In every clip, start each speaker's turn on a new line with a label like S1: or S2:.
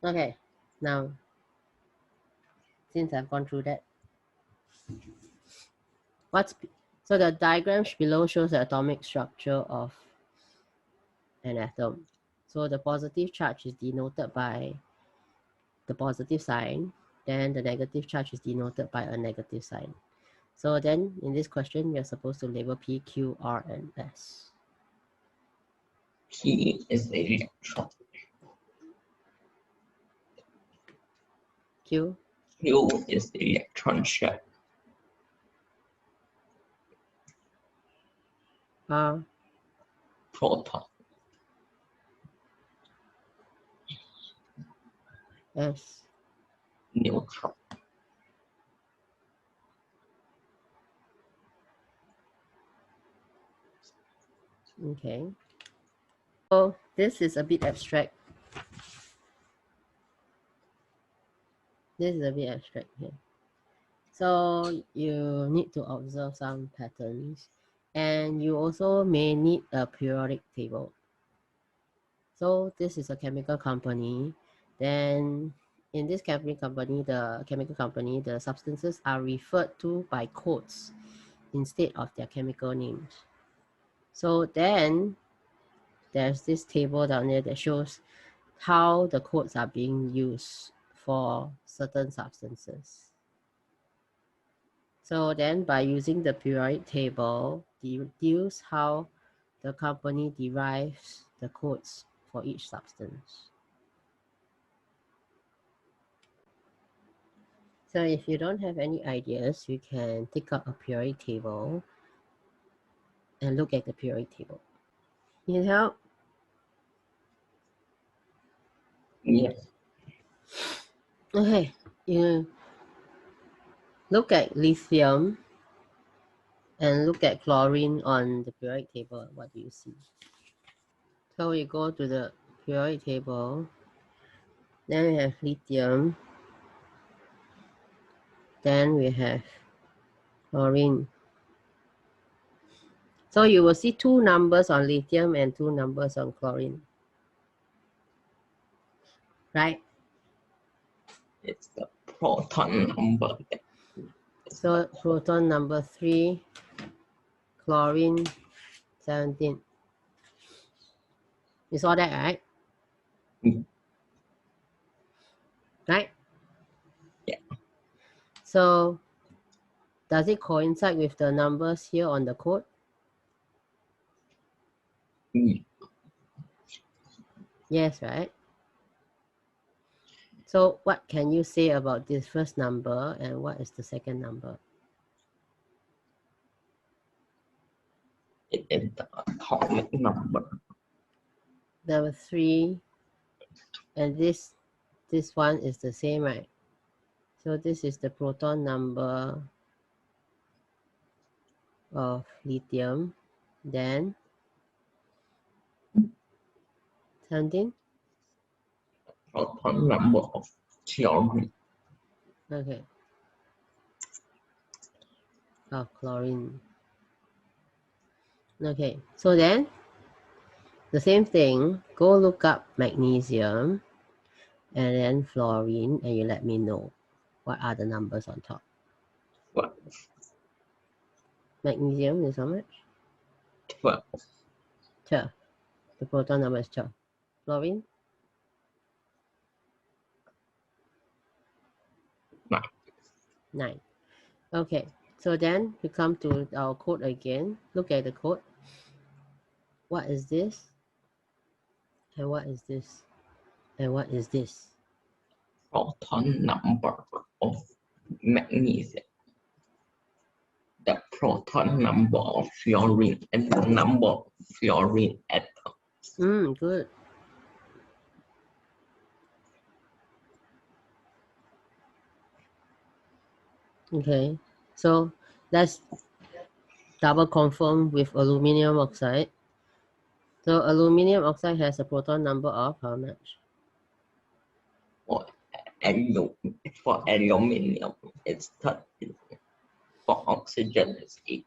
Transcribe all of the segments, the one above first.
S1: Okay, now since I've gone through that, so the diagram below shows the atomic structure of an atom. So the positive charge is denoted by the positive sign, then the negative charge is denoted by a negative sign. So then in this question, you're supposed to label P, Q, R, and S.
S2: P is the electron.
S1: Q?
S2: Q is the electron shell.
S1: R?
S2: Proton.
S1: S?
S2: Neutron.
S1: Okay. So this is a bit abstract. This is a bit abstract here. So you need to observe some patterns, and you also may need a periodic table. So this is a chemical company. Then in this chemical company, the substances are referred to by codes instead of their chemical names. So then there's this table down there that shows how the codes are being used for certain substances. So then by using the periodic table, deduce how the company derives the codes for each substance. So if you don't have any ideas, you can take out a periodic table and look at the periodic table. Need help?
S2: Yes.
S1: Okay, you look at lithium and look at chlorine on the periodic table. What do you see? So we go to the periodic table. Then we have lithium. Then we have chlorine. So you will see two numbers on lithium and two numbers on chlorine. Right?
S2: It's the proton number.
S1: So proton number 3, chlorine 17. You saw that, right?
S2: Mm.
S1: Right?
S2: Yeah.
S1: So does it coincide with the numbers here on the code?
S2: Mm.
S1: Yes, right? So what can you say about this first number and what is the second number?
S2: It is the atomic number.
S1: Number 3, and this one is the same, right? So this is the proton number of lithium. Then 17.
S2: Proton number of chlorine.
S1: Okay. Of chlorine. Okay. So then the same thing. Go look up magnesium and then fluorine, and you let me know what are the numbers on top.
S2: What?
S1: Magnesium is how much?
S2: 12.
S1: 12. The proton number is 12. Fluorine?
S2: 9.
S1: 9. Okay. So then we come to our code again. Look at the code. What is this? And what is this? And what is this?
S2: Proton number of magnesium. The proton number of fluorine and the number of fluorine atoms.
S1: Good. Okay. So let's double confirm with aluminum oxide. So aluminum oxide has a proton number of how much?
S2: For aluminum, it's 13. For oxygen, it's 8.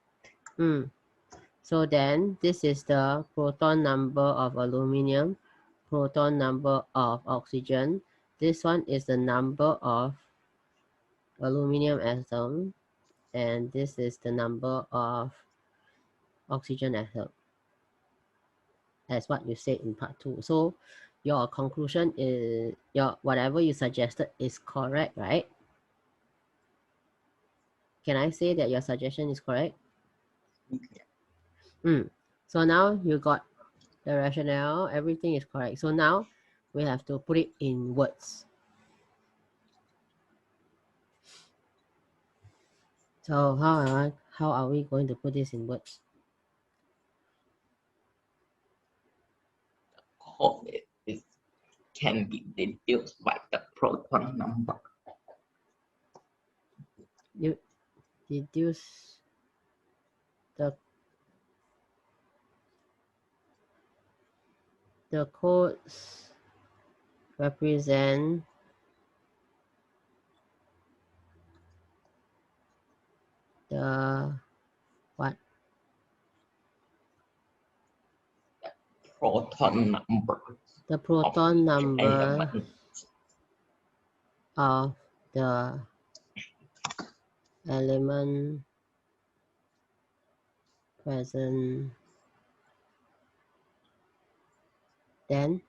S1: So then this is the proton number of aluminum, proton number of oxygen. this one is the number of aluminum atom, and this is the number of oxygen atom, as what you said in part 2. So your conclusion is, your whatever you suggested is correct, right? Can I say that your suggestion is correct? So now you got the rationale, everything is correct. So now we have to put it in words. So how are we going to put this in words?
S2: Code is can be deduced by the proton number.
S1: You deduce the codes represent the what?
S2: Proton number.
S1: The proton number
S2: Element.
S1: of the element present. Then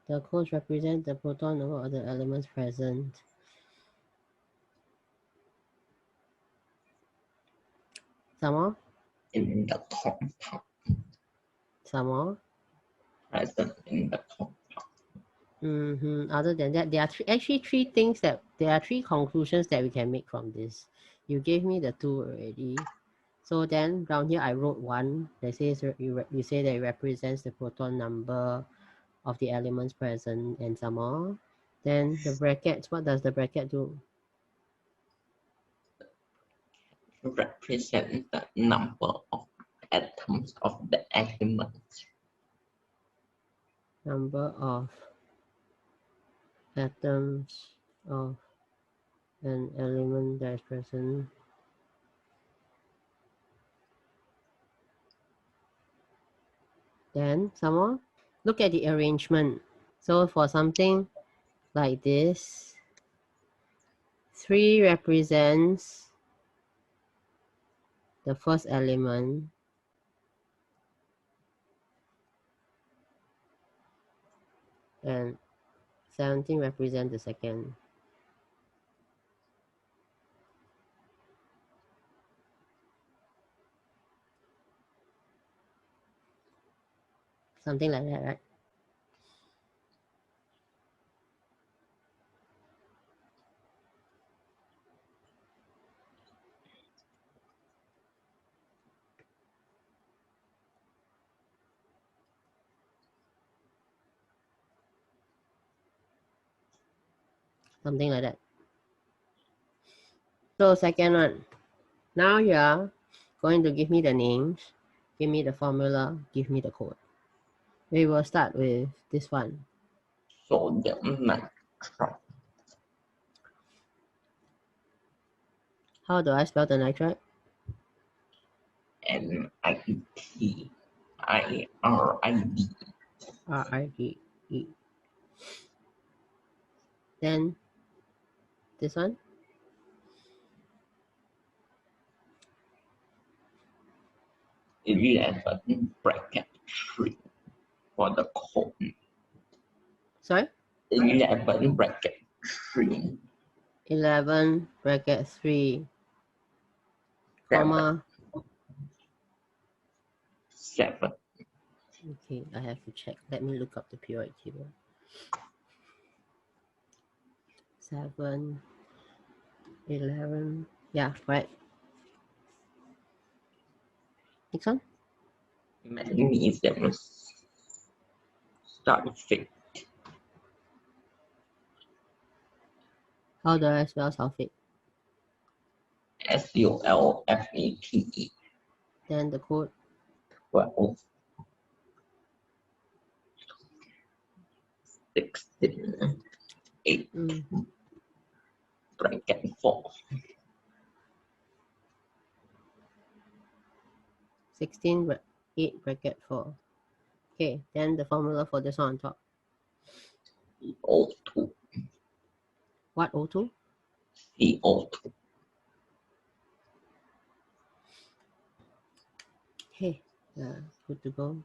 S1: the codes represent the proton number of the elements present. Some more?
S2: In the compound.
S1: Some more?
S2: Present in the compound.
S1: Other than that, there are three things that there are three conclusions that we can make from this. You gave me the two already. So then down here I wrote one that says you say that it represents the proton number of the elements present and some more. Then the brackets, what does the bracket do?
S2: Represent the number of atoms of the element.
S1: Number of atoms of an element that is present. Then some more. Look at the arrangement. So for something like this, 3 represents the first element, and 17 represents the second. Something like that, right? Something like that. So second one. Now you are going to give me the names, give me the formula, give me the code. We will start with this one.
S2: Sodium nitrite.
S1: How do I spell the nitrite?
S2: NITRIDE.
S1: R-I-D-E. Then this one.
S2: 11 bracket 3 for the code.
S1: Sorry?
S2: 11 bracket 3.
S1: 11 bracket 3, comma.
S2: 7.
S1: Okay, I have to check. Let me look up the periodic table. 7, 11. Yeah, right. Next one.
S2: Magnesium sulfate.
S1: How do I spell sulfate?
S2: SULFATE.
S1: Then the code.
S2: 12. 16. 8. Bracket 4.
S1: 16, 8 bracket 4. Okay, then the formula for this one on top.
S2: CO2.
S1: What O2?
S2: CO2.
S1: Okay, yeah, good to go.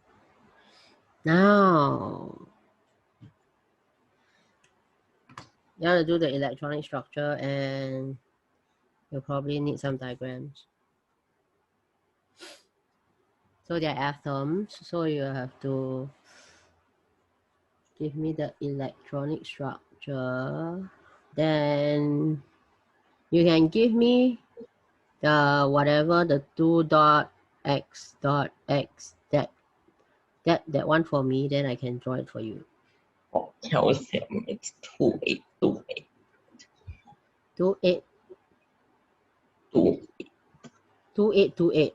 S1: Now, you want to do the electronic structure and you'll probably need some diagrams. So they're atoms, so you have to give me the electronic structure. Then you can give me the whatever the 2 dot x dot x that one for me, then I can draw it for you.
S2: For calcium, it's 2828.
S1: 2 8
S2: 2,
S1: 2 8 2 8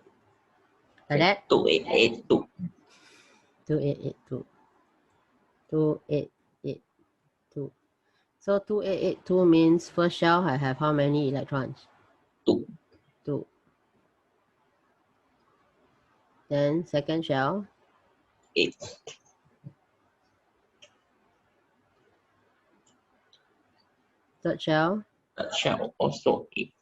S1: like that.
S2: 2882.
S1: 2 8 8 2 2 8 8 2. So 2 8 8 2 means first shell I have how many electrons?
S2: 2.
S1: 2. Then second shell
S2: 8.
S1: third shell
S2: The shell also 8.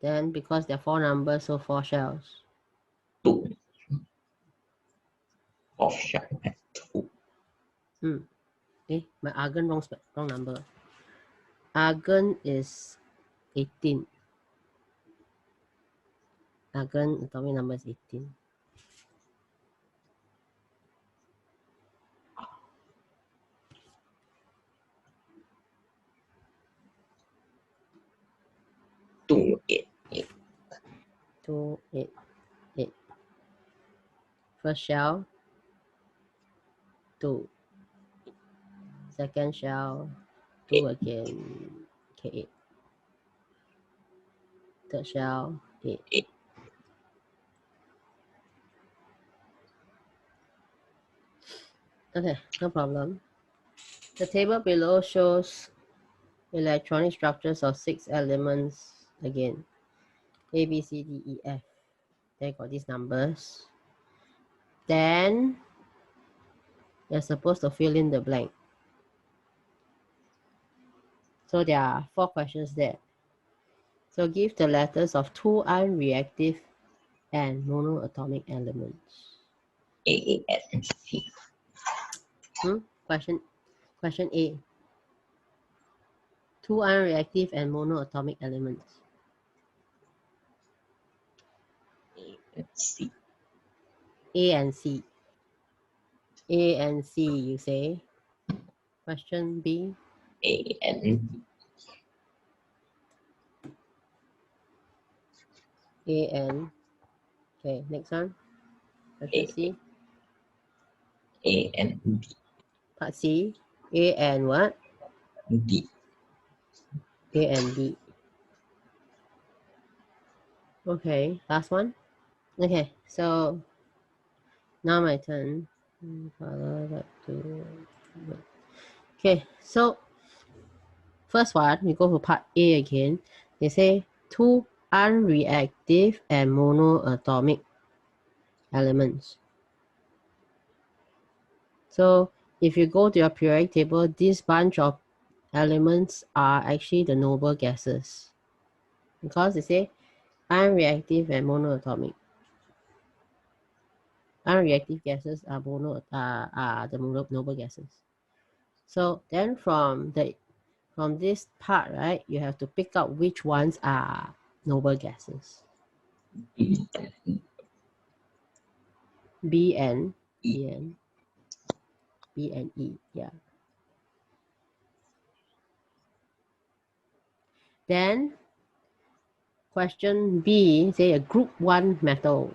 S1: then because there are 4 numbers, so 4 shells.
S2: 2. Fourth shell has 2.
S1: My argon wrong number. Argon is 18. Argon atomic number is 18.
S2: Two, 8, 8.
S1: 2 8 8. First shell 2. Second shell 2 again. Okay, 8. Third shell 8.
S2: 8.
S1: Okay, no problem. The table below shows electronic structures of 6 elements again. A, B, C, D, E, F. They got these numbers. Then you're supposed to fill in the blank. So there are 4 questions there. So give the letters of 2 unreactive and monoatomic elements.
S2: A, and C.
S1: Question A. 2 unreactive and monoatomic elements.
S2: A and C.
S1: A and C. A and C, you say. Question B.
S2: A and B.
S1: A and. Okay, next one. Question C.
S2: A and B.
S1: Part C. A and what?
S2: D.
S1: A and B. Okay, last one. Okay, so now my turn. Okay, so first one, we go to part A again. They say 2 unreactive and monoatomic elements. So if you go to your periodic table, this bunch of elements are actually the noble gases because they say unreactive and monoatomic. Unreactive gases are the noble gases. So then from this part, right, you have to pick out which ones are noble gases. B and E, yeah. Then question B, say a group 1 metal.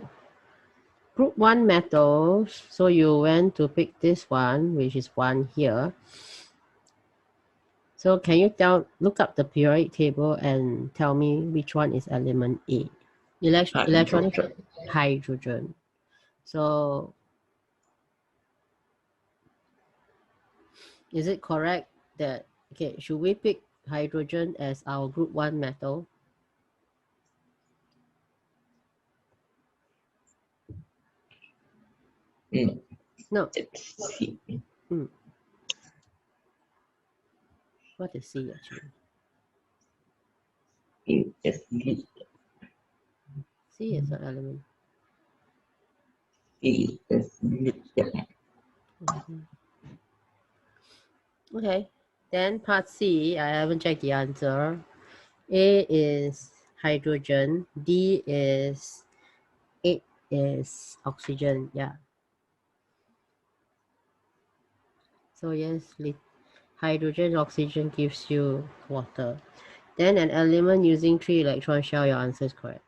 S1: Group 1 metals, so you went to pick this one, which is 1 here. So can you look up the periodic table and tell me which one is element A? Electronic hydrogen. So is it correct that, okay, should we pick hydrogen as our group 1 metal?
S2: No,
S1: No.
S2: it's C.
S1: What is C actually?
S2: It's D.
S1: C is an element.
S2: C is lithium.
S1: Mhm. Okay. Then part C, I haven't checked the answer. A is hydrogen. D is 8 is oxygen. Yeah. So yes, hydrogen, oxygen gives you water. Then an element using 3 electron shell, your answer is correct.